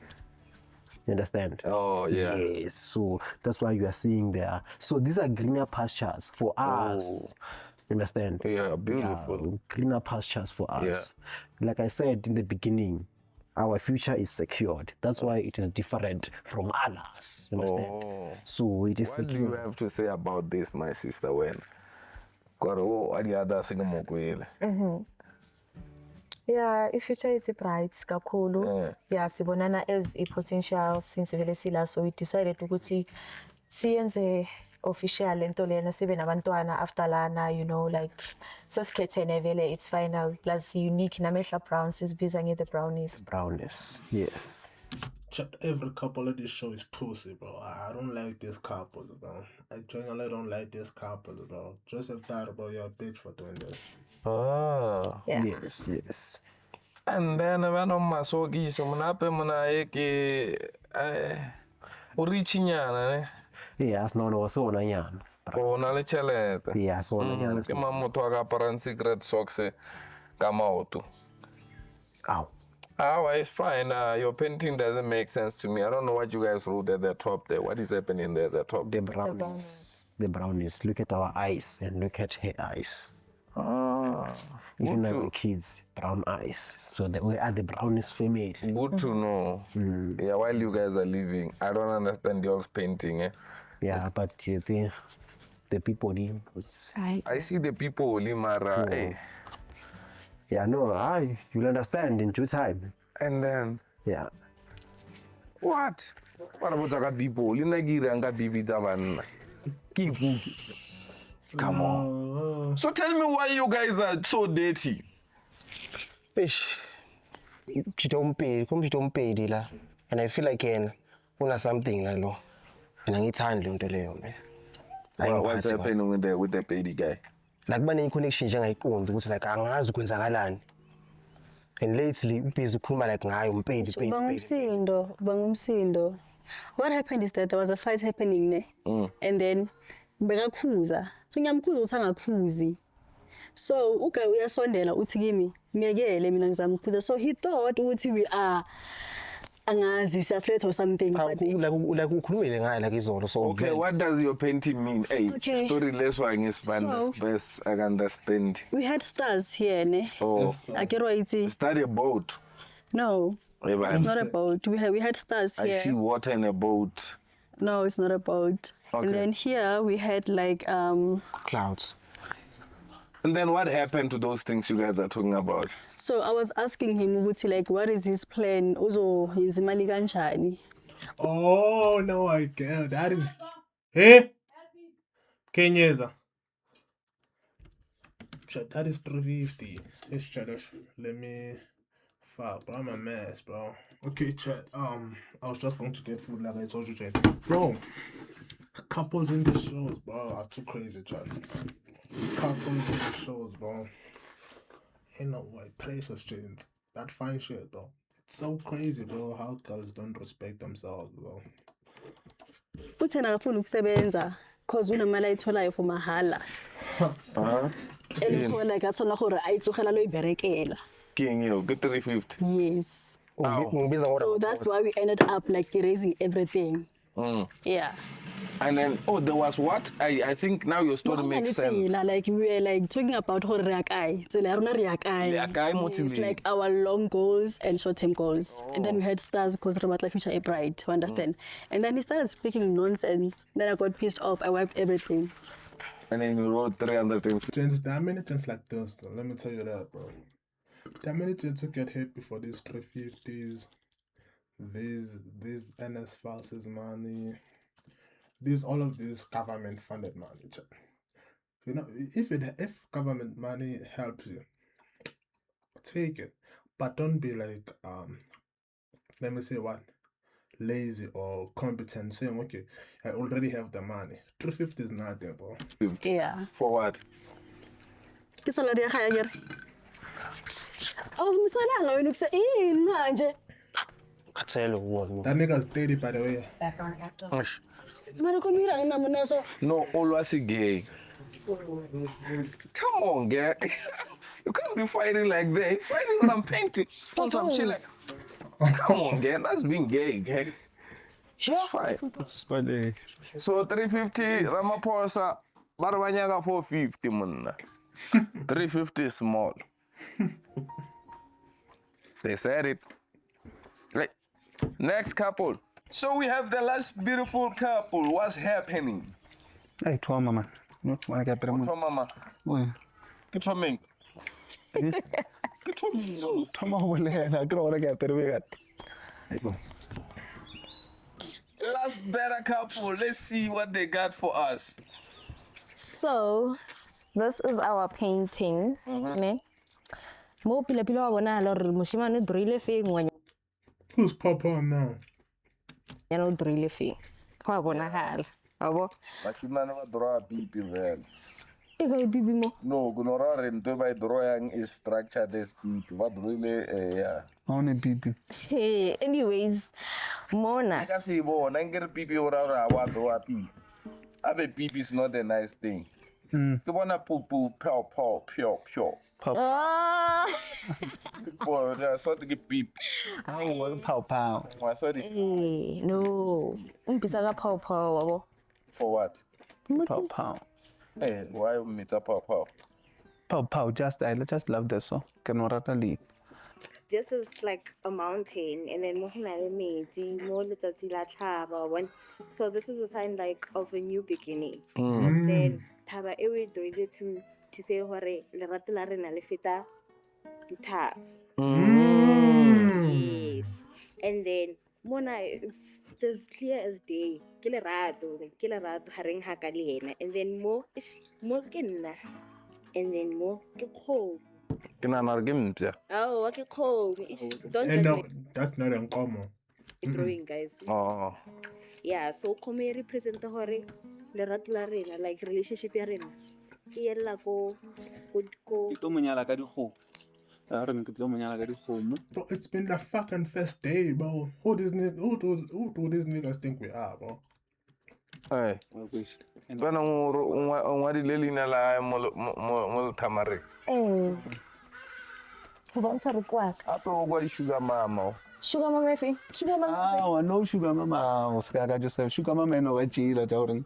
You understand? Oh, yeah. Yes, so that's why you are seeing there. So these are greener pastures for us. You understand? Yeah, beautiful. Yeah, greener pastures for us. Like I said in the beginning, our future is secured. That's why it is different from others. You understand? So it is What do you have to say about this, my sister? Yeah, i-future ithi bright kakhulu. Yeah, sibonana as i-potential since vele sila, so we decided ukuthi siyenze official lento lena, sibe nabantwana after lana, you know, like sesikhethene vele, it's final. Plus unique namehla brown, sisibiza nge the brownies. Brownies, yes. Every couple of this show is pussy, bro. I don't like this couple, bro. I genuinely don't like this couple, bro. Joseph thought about your bitch for doing this. Oh, yeah. Yes. And then when I'm masogi, so munape munaeke urichinyana, ne? Yes, no, so na yan. Oh, na le chelete. Yes, so na yan. Ke mamoto aga paran secret socks kama auto. Ow. Oh, it's fine. Your painting doesn't make sense to me. I don't know what you guys wrote at the top there. What is happening there at the top? The brownies. The brownies. Look at our eyes and look at her eyes. Even like the kids, brown eyes. So we are the brownies family. Good to know. Yeah, while you guys are living, I don't understand y'all's painting. Yeah, but you think the people in. It's I see the people only, Mara. Eh. yeah, no, you'll understand in due time. And then Yeah. what? What about the people? You know, baby Javan. Come on. So tell me why you guys are so dirty. Ish. She don't pay dila. And I feel like una something la lo. And angithandi le nto leyo man. What's happening with the baby guy? Like bane connection nje ngayiqondi ukuthi like angazi kwenzakalani. And lately ubhizi ukukhuluma like ngayo umpedi. Bangumsindo. What happened is that there was a fight happening ne. And then bekakhuza. So ngiyamkhuza ukuthi angakhuzi. So uke uyasondela uthi kimi ngiyekele mina ngizamkhuza. So he thought ukuthi we are angazi siyaflirt or something. Like ukhulumile ngayo like izolo. So okay, what does your painting mean? Hey, Okay. story less one is fun. Best I can understand. We had stars here ne. Oh, Akero iti. is that a boat? No. It's not a boat. We had stars here. I see water in a boat. No, it's not a boat. Okay. And then here we had like clouds. And then what happened to those things you guys are talking about? So I was asking him ukuthi like what is his plan? Uzo yenza imali kanjani? Oh no, I get that is. Hey, Kenyeza. Chat, that is 350. Let's chat. Let me. Fuck, bro, I'm a mess, bro. Okay, chat. I was just going to get food, like I told you, chat. Bro, couples in the shows, bro, are too crazy, chat. Couples in the shows, bro. Ain't no way. Prices change. That fine shit, bro. It's so crazy, bro. How girls don't respect themselves, bro. Uthena akafuna ukusebenza cause unemali ayitholayo for mahala. And like athola gore ayitsogela lo iberekela. King, you get 350. Yes. So that's why we ended up like erasing everything. Yeah. And then, there was what? I think now your story makes sense. Like we were like talking about how it's like our long goals and short-term goals. And then we had stars because Ramatla Future a bride, to understand. And then he started speaking nonsense. Then I got pissed off. I wiped everything. And then you wrote 300 things. Gents, there are many things like this, though. Let me tell you that, bro. There are many gents who get hit before these 350s, these NS falses money, all of this government funded money. You know, if government money helps you, take it. But don't be like let me say what? Lazy or competent, saying okay, I already have the money. 350 is nothing, bro. Yeah. For what? I was misalanga wena ukuse manje. That nigga's 30 by the way. Mara komira ngina so. No, always gay. Come on, gay. You can't be fighting like that. You're fighting some painting. On some shit like. Come on, gay. That's being gay, gay. It's fine. So 350 Ramaphosa, Barabanyaga 450 man. 350 is small. They said it. Right. Next couple. So we have the last beautiful couple. What's happening? Hey, to mama. No, wanna get better. To mama. Get to me. Get to me. To mama, I don't wanna get better. Last better couple. Let's see what they got for us. So, this is our painting. Ne? Mo pila pila wa bona la re moshimane drile fe ngwanya. Who's Papa now? Ya no drile fe. Wa bona hala. Abo. Moshimane wa draw pipi well. Ego pipi mo. No, gunora re nto ba drawing is structured as pipi. What really yeah. On a pipi. Anyways, Mona. I can see bona ngere pipi ora wa draw pipi. Abe pipi is not a nice thing. You wanna poo pure. Boy, I saw to get beep. Oh, pow. I saw this. No. Umpisa pow. For what? Pow. Hey, why meet up pow? Pow. I just love that song. Can not lead. this is like a mountain, and then mo hona le metsi, mo letsatsi la tlhaba. So this is a sign like of a new beginning. And then thaba e we doile to say hore lerato la rena le feta dithaba. Yes. And then mona it's as clear as day. Ke lerato hareng ha ka le ena. And then mo ke nna. And then mo ke kgomo. Oh, Oh, ke kgomo. Don't And judge no, me. that's not uncommon. Drawing, guys. Oh. Yeah, so kgomo e represent hore lerato la rena, like relationship ya rena. E ella ko Tlo monyala ka dikgomo. A re ke tlo monyala ka dikgomo. Bro, it's been the fucking first day, bro. Who do these niggas think we are, bro? Hey. Bana ngwadile leina la mo Tamare. Go bontsha re kwaka. Ape o kwa di sugar mama. Sugar mama efe? Sugar mama. No sugar mama. O ska ka Joseph. Sugar mama no ba tshila ja hore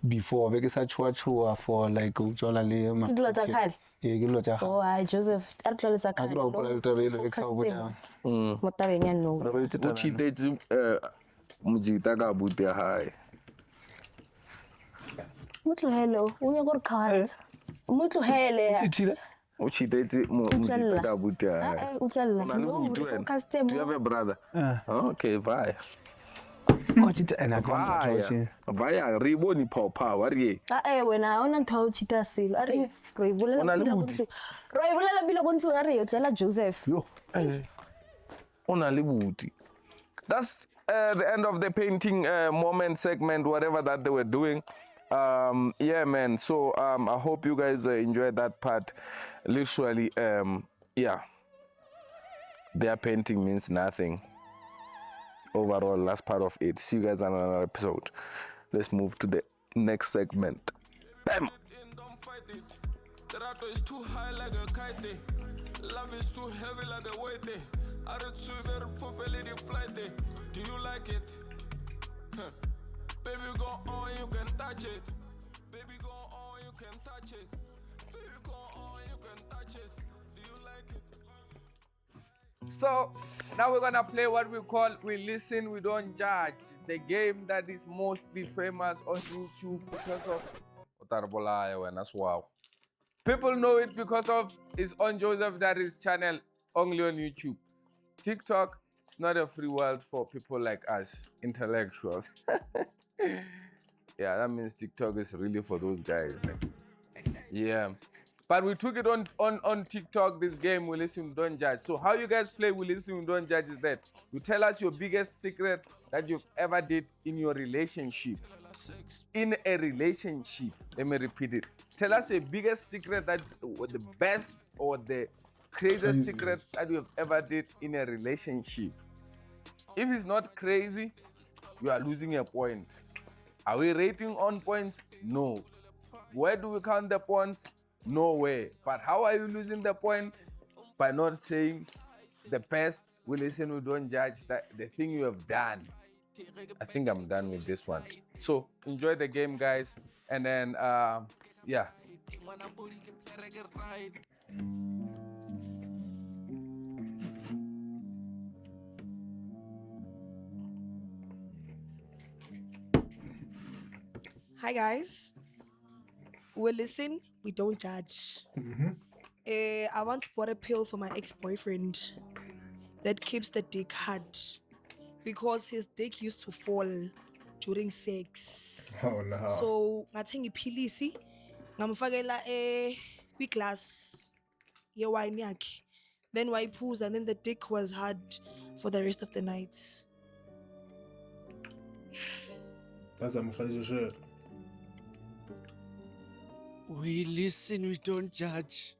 before be ke sa chua for like o tsola le ma. Ke dilo tsa khale. Ke dilo tsa. Oh, hi Joseph. A re tloletsa khale. A tlo go le tabele ke sa go botsa. Mo tabeng ya no. O chitetse mojita ka buti ya hae. Mo tlohele o nya go re khantsa. Mo tlohele. O chitetse mojita ka buti ya hae. Utlalla. No, do you have a brother? Okay, bye. Oh, chita ena ka motho. Vaya, re bone papa, wa re. Wena ona ntho o chita silo. Are re ibulela bila go ntlo are yo tlela Joseph. Yo. Ona le buti. That's the end of the painting moment segment, whatever that they were doing. Yeah, man. So I hope you guys enjoyed that part. Literally, yeah. Their painting means nothing. Overall, that's part of it. See you guys on another episode. Let's move to the next segment. Bam! The rato is too high like a kite. Love is too heavy like a weight. Do you like it? Baby, go on, you can touch it. Baby, go on, you can touch it. Baby, go on, you can touch it. Do you like it? So now we're gonna play what we call We Listen, We Don't Judge, the game that is mostly famous on YouTube because of Otarbolaya, that's wow. People know it because of it's on Joseph Daddy's channel, only on YouTube. TikTok is not a free world for people like us, intellectuals. Yeah, that means TikTok is really for those guys. Yeah. But we took it on TikTok, this game, We Listen, We Don't Judge. So how you guys play We Listen, We Don't Judge is that you tell us your biggest secret that you've ever did in your relationship. In a relationship, let me repeat it. Tell us your biggest secret that, or the best or the craziest secret that you've ever did in a relationship. If it's not crazy, you are losing a point. Are we rating on points? No. Where do we count the points? Nowhere. But how are you losing the point? By not saying the best, We Listen, We Don't Judge, the thing you have done. I think I'm done with this one. So enjoy the game, guys. And then, yeah. Hi guys. We listen, we don't judge. I want to put a pill for my ex-boyfriend that keeps the dick hard because his dick used to fall during sex. Oh no. So ngathenga iphilisi ngamfakela kwi-glass ye-wine yakhe. Then wayiphuza and then the dick was hard for the rest of the night. That's some crazy shit. We listen, we don't judge.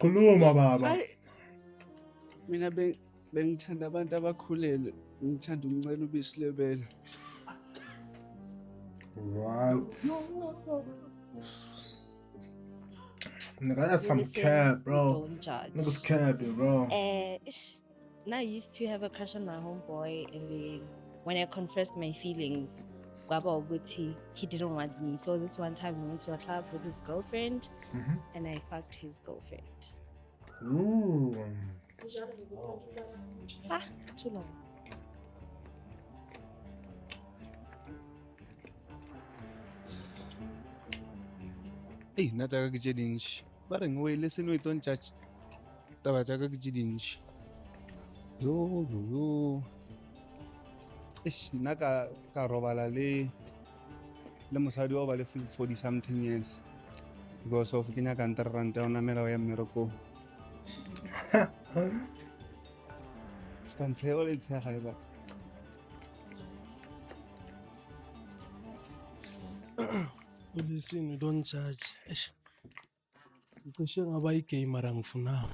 Khuluma baba. Mina bengithanda abantu abakhulelwe, ngithanda ukuncela ubisi lebele. What? Nigga, that's some cap, bro. Don't judge. Niggas capping, bro. Now I used to have a crush on my homeboy, and then when I confessed my feelings, Gwaba Oguti, he didn't want me. So this one time we went to a club with his girlfriend, and I fucked his girlfriend. Ooh. Ah, too long. Hey, nna jaaka ke tse dintšhi ba reng we listen we don't judge taba jaaka ke tse dintšhi yo eish nna ka robala le mosadi wa ba le 40 something years because of ke nyaka R3 ya o namela o ya mmerekong ska ntlhego le tshega le ba Listen, don't judge. Ngisho ngaba igame mara ngifuna.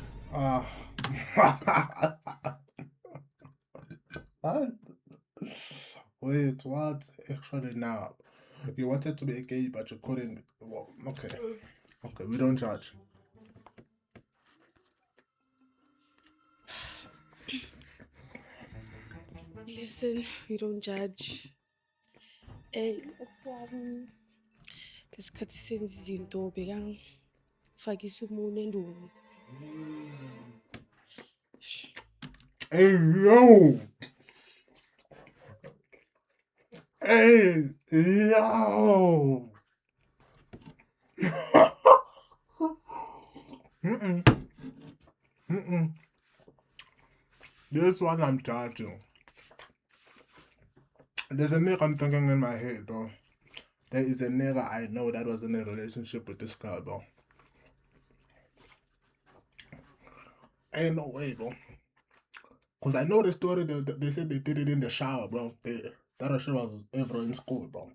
Wait, what? Actually, now you wanted to be gay, but you couldn't. Well, okay, we don't judge. Listen, we don't judge. Lesikhathi senza izinto bekangifakisa umunwe endulo. Hey yo! Hey yo! This one I'm judging. There's a nigga I'm thinking in my head, bro. There is a nigga I know that was in a relationship with this girl, bro. Ain't no way, bro. Cause I know the story. They said they did it in the shower, bro. That shit was ever in school, bro.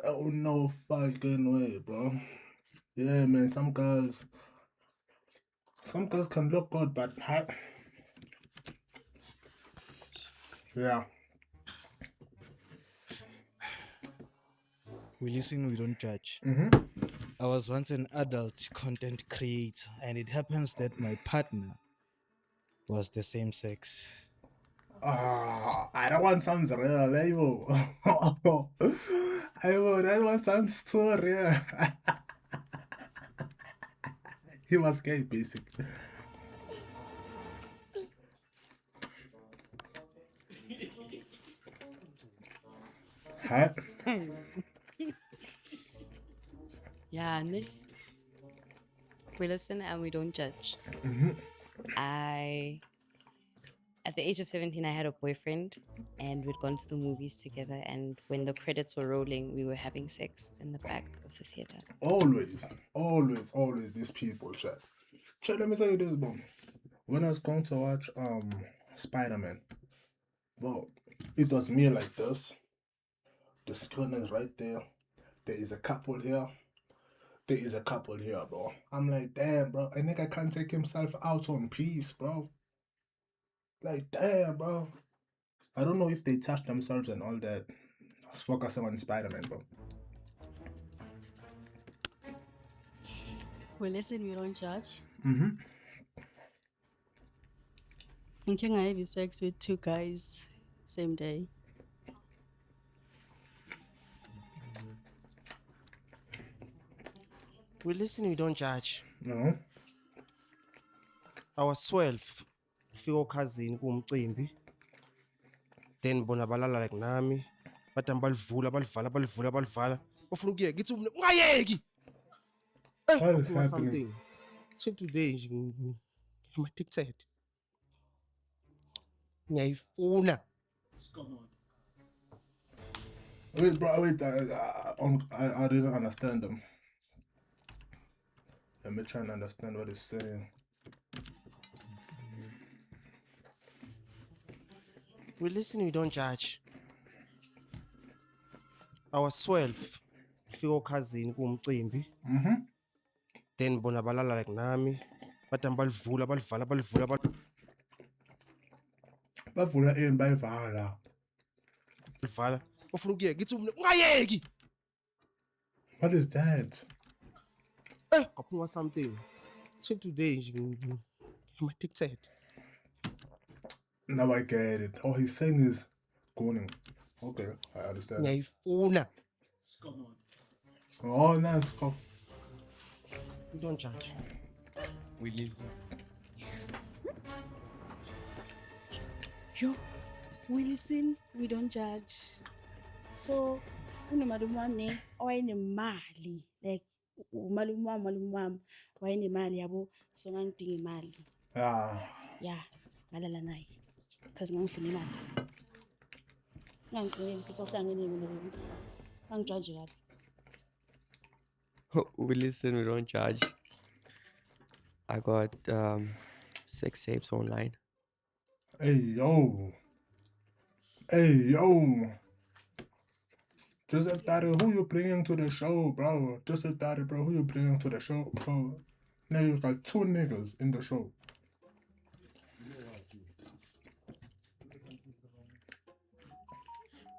Oh no fucking way, bro. Yeah, man. Some girls can look good, but yeah. We listen, we don't judge. I was once an adult content creator, and it happens that my partner was the same sex. That one sounds real, Ayo. Ayo, that one sounds so real. He was gay, basically. Huh? Yeah, ne? We listen and we don't judge. At the age of 17, I had a boyfriend and we'd gone to the movies together. And when the credits were rolling, we were having sex in the back of the theater. Always these people, chat. Chat, let me tell you this, bro. When I was going to watch Spider-Man, bro, it was me like this. The screen is right there. There is a couple here. There is a couple here, bro. I'm like, damn, bro. A nigga can't take himself out on peace, bro. Like, damn, bro. I don't know if they touched themselves and all that. I was focusing on Spider-Man, bro. We listen, we don't judge. Mm-hmm. Can I have sex with 2 guys same day? We listen, we don't judge. No. I was 12. Fika cousin kumcimbi. Then bona balala like nami. Bathi balivula. Bafuna ukuye ngithi ungayeki. What is happening? Something. Till today I'm addicted. Ngiyayifuna. Wait, bro, wait. I didn't understand them. Let me try and understand what he's saying. We listen, we don't judge. I was 12. Fika cousin kumcimbi. Then bona balala like nami. Bathi balivula. Bavula ini bayivala. Bafuna ukuye ngithi ungayeki. What is that? Kaphuma something. Till today I'm addicted. Now I get it. All he's saying is going. Okay, I understand. Ngiyayifuna. Oh, nice. We don't judge. We listen. Yo, we listen, we don't judge. So, unomalume wami ne owayenemali, like umalume wami wayenemali yabo, so ngangidinga imali. Yeah, ngalala naye. Cause ngangifuna imali. Ngangicela sisohlangene ngoba angijudge kabi. We listen, we don't judge. I got sex tapes online. Hey yo. Joseph Daddy, who you bringing to the show, bro? Joseph Daddy, bro, who you bringing to the show, bro? Now you got 2 niggas in the show.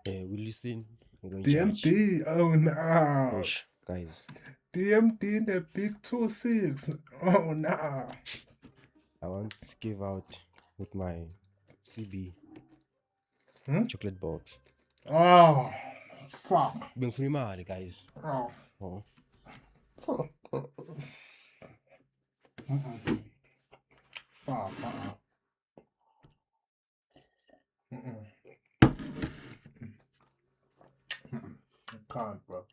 Yeah, we listen. We don't judge. DMD, oh nah. Gosh, guys. DMD in the big 2-6. Oh nah. I once gave out with my CB chocolate box. Oh, fuck. Being free money, guys. Oh. Oh. Fuck. I can't, bro.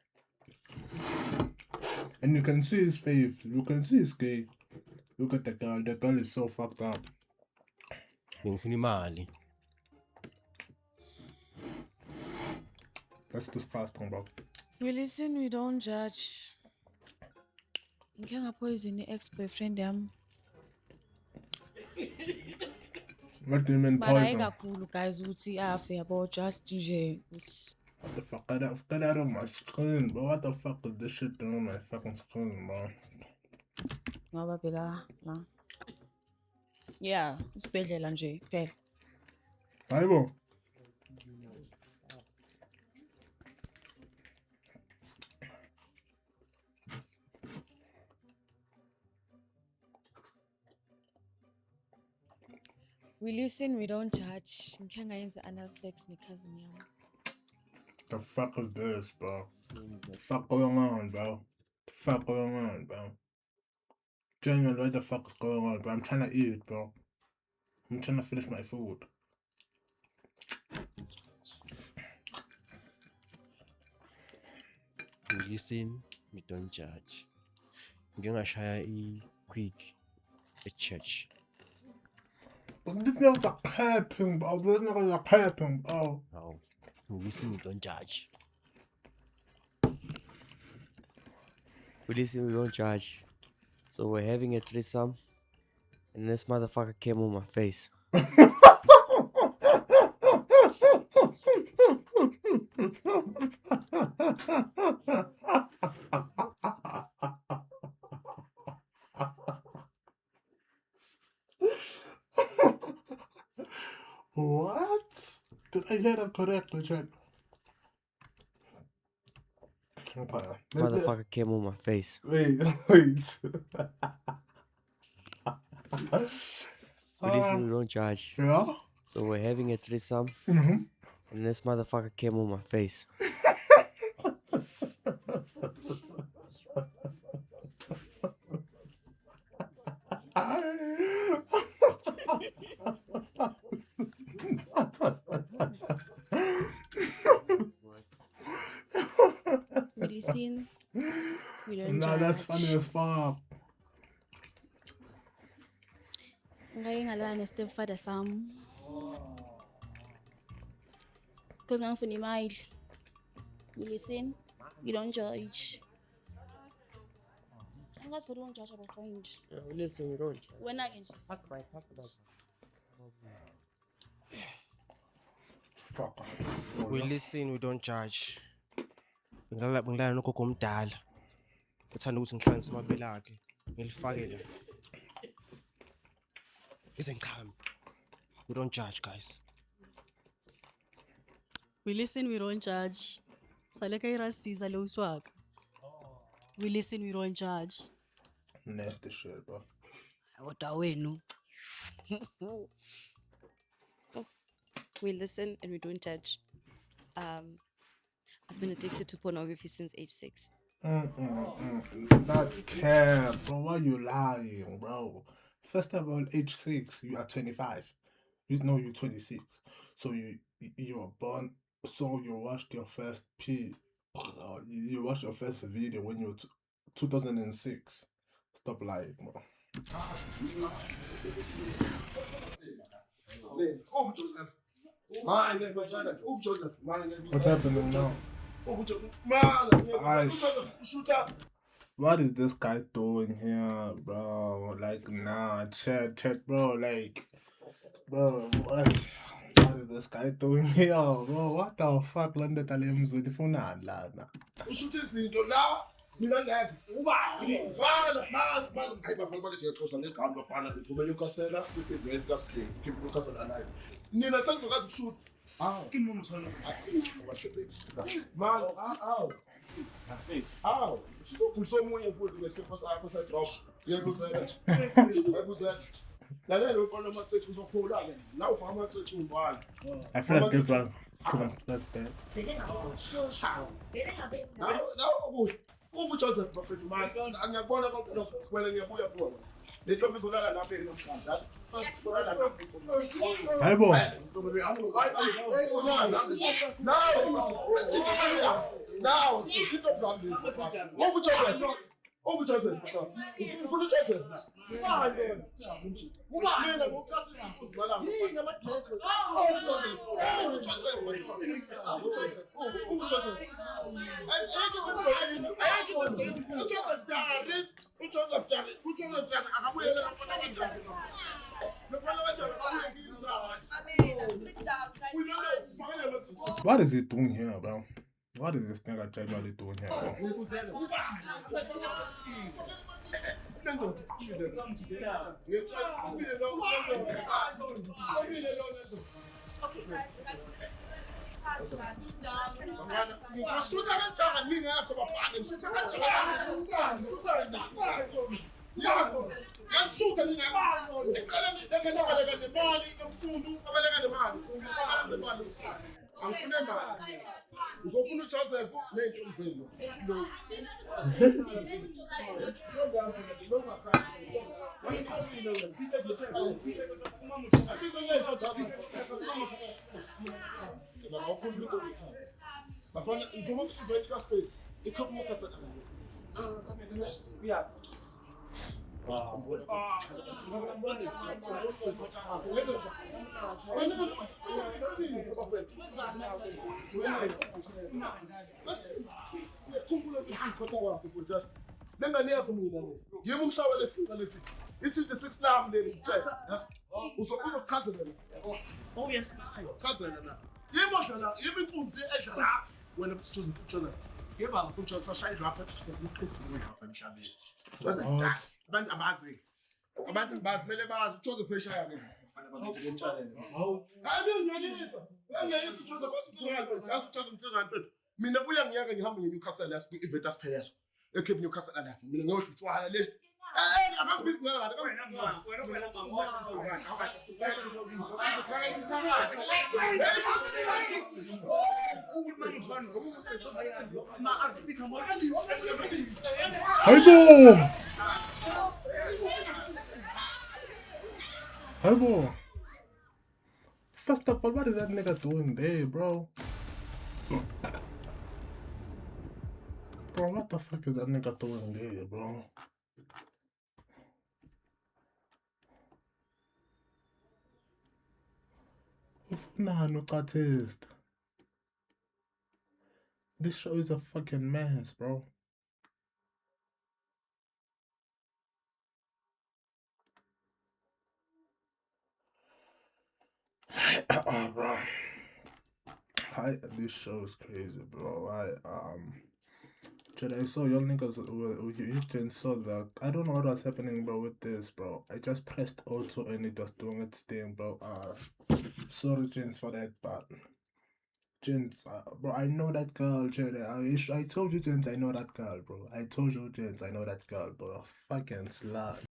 And you can see his face. You can see his gay. Look at the girl. The girl is so fucked up. Being free money. That's disgusting, bro. We listen, we don't judge. Ngike ngapoison i-ex-boyfriend yami. What do you mean But hayi poison? kakhulu guys ukuthi afe yabo just nje ukuthi What the fuck? Get out of my screen, bro. What the fuck is this shit doing on my fucking screen, bro? ngoba bheka la. Yeah, isibhedlela nje kuphela. Hayibo. We listen, we don't judge. Ngike ngayenza anal sex ne-cousin yami. The fuck is this, bro? The fuck going on, bro? The fuck going on, bro? Genuinely, what the fuck is going on, bro? I'm trying to eat, bro. I'm trying to finish my food. We listen, we don't judge. Ngike ngashaya i-quick e-church. But this nigga's a capping, bro. This nigga's a capping, bro. No. We listen, we don't judge. We listen, we don't judge. So we're having a threesome, and this motherfucker came on my face. What? Did I hear that correctly, Chad? Okay. Motherfucker came on my face. Wait. We listen, we don't judge. Yeah? So we're having a threesome, Mhm. and this motherfucker came on my face. We listen, we don't Nah, judge. that's funny as fuck. Ngake ngalala ne-stepfather sami. Because ngangifuna imali. We listen, we don't judge. Angazi phela ungijudge abafundi. Yeah, we listen, we don't judge. Wena-ke nje. Fuck. We listen, we don't judge. Ngilala nogogo omdala. Uthanda ukuthi ngihlanganise amabele akhe. Ngilifake la. Ize ngichame. We don't judge, guys. We listen, we don't judge. Saleka irasiza lo uswaka. We listen, we don't judge. Nasty shit, bro. Kodwa wenu. We listen and we don't judge. I've been addicted to pornography since age 6. That's cap, bro. Why you lying, bro? First of all, age 6, you are 25. You know you're 26. So you were born. So you watched your first you watched your first video when you were 2006. Stop lying, bro. What's happening now? What is this guy doing here, bro? Like, nah, chat, bro. Like, bro, what is this guy doing here, bro? What the fuck? Landa talemzu difuna lana. Ushuthi izinto la mina ngeke ubani bana hayi bafana bakhe ngeXhosa ngegama bafana ngithumela uKasela kwi-event kaScreen keep uKasela alive nina sengizokwazi ukushuta kimi umthona man sitopulisa omunye futhi ngesifo sakho sedrop yekuzela lalela ukona amacici uzokhula-ke la ufaka amacici umbala I feel like this one couldn't split that. Now, uJoseph Prophet man ngiyabona kodwa kwele ngiyabuya khona le ntombi izolala lapha namhlanje Hayibo. Now, uJoseph ufuna uJoseph mina ngokuthatha izinto zibala What is he doing here, bro? What is this nigga generally doing here, bro? Uzofuna uJoseph nezimvelo Lenganiyazi mina le yimi umshawele efinqa lesi ithi 6 lami le ngithetha uzochazela oh yes chazela la yimi oshala yimi inkunzi edla la wena Joseph utshona yeba uJoseph sashaya rap seyiqedile rap emhlabeni abantu abazi abantu bazimele bazi uJoseph eshaya ke kufanele bathi ngentshale hayi ngiyayisa uJoseph uJoseph mthengani mina buya ngiyaka ngihamba ngeNewcastle yasi ku-event asipheyeso eCape Newcastle la mina ngiyosho utshwala lesi akakubizi ngala Hayibo. First of all, what is that nigga doing there, bro? Bro, what the fuck is that nigga doing there, bro? Ufunani uqathist? This show is a fucking mess, bro. Oh, bro. This show is crazy, bro. I saw y'all niggas, you didn't saw that. I don't know what was happening, bro, with this, bro. I just pressed auto and it was doing its thing, bro. Sorry, gents, for that, but gents, bro, I know that girl, I told you, gents, I know that girl, bro. I told you, gents, I know that girl, bro. Fucking slut.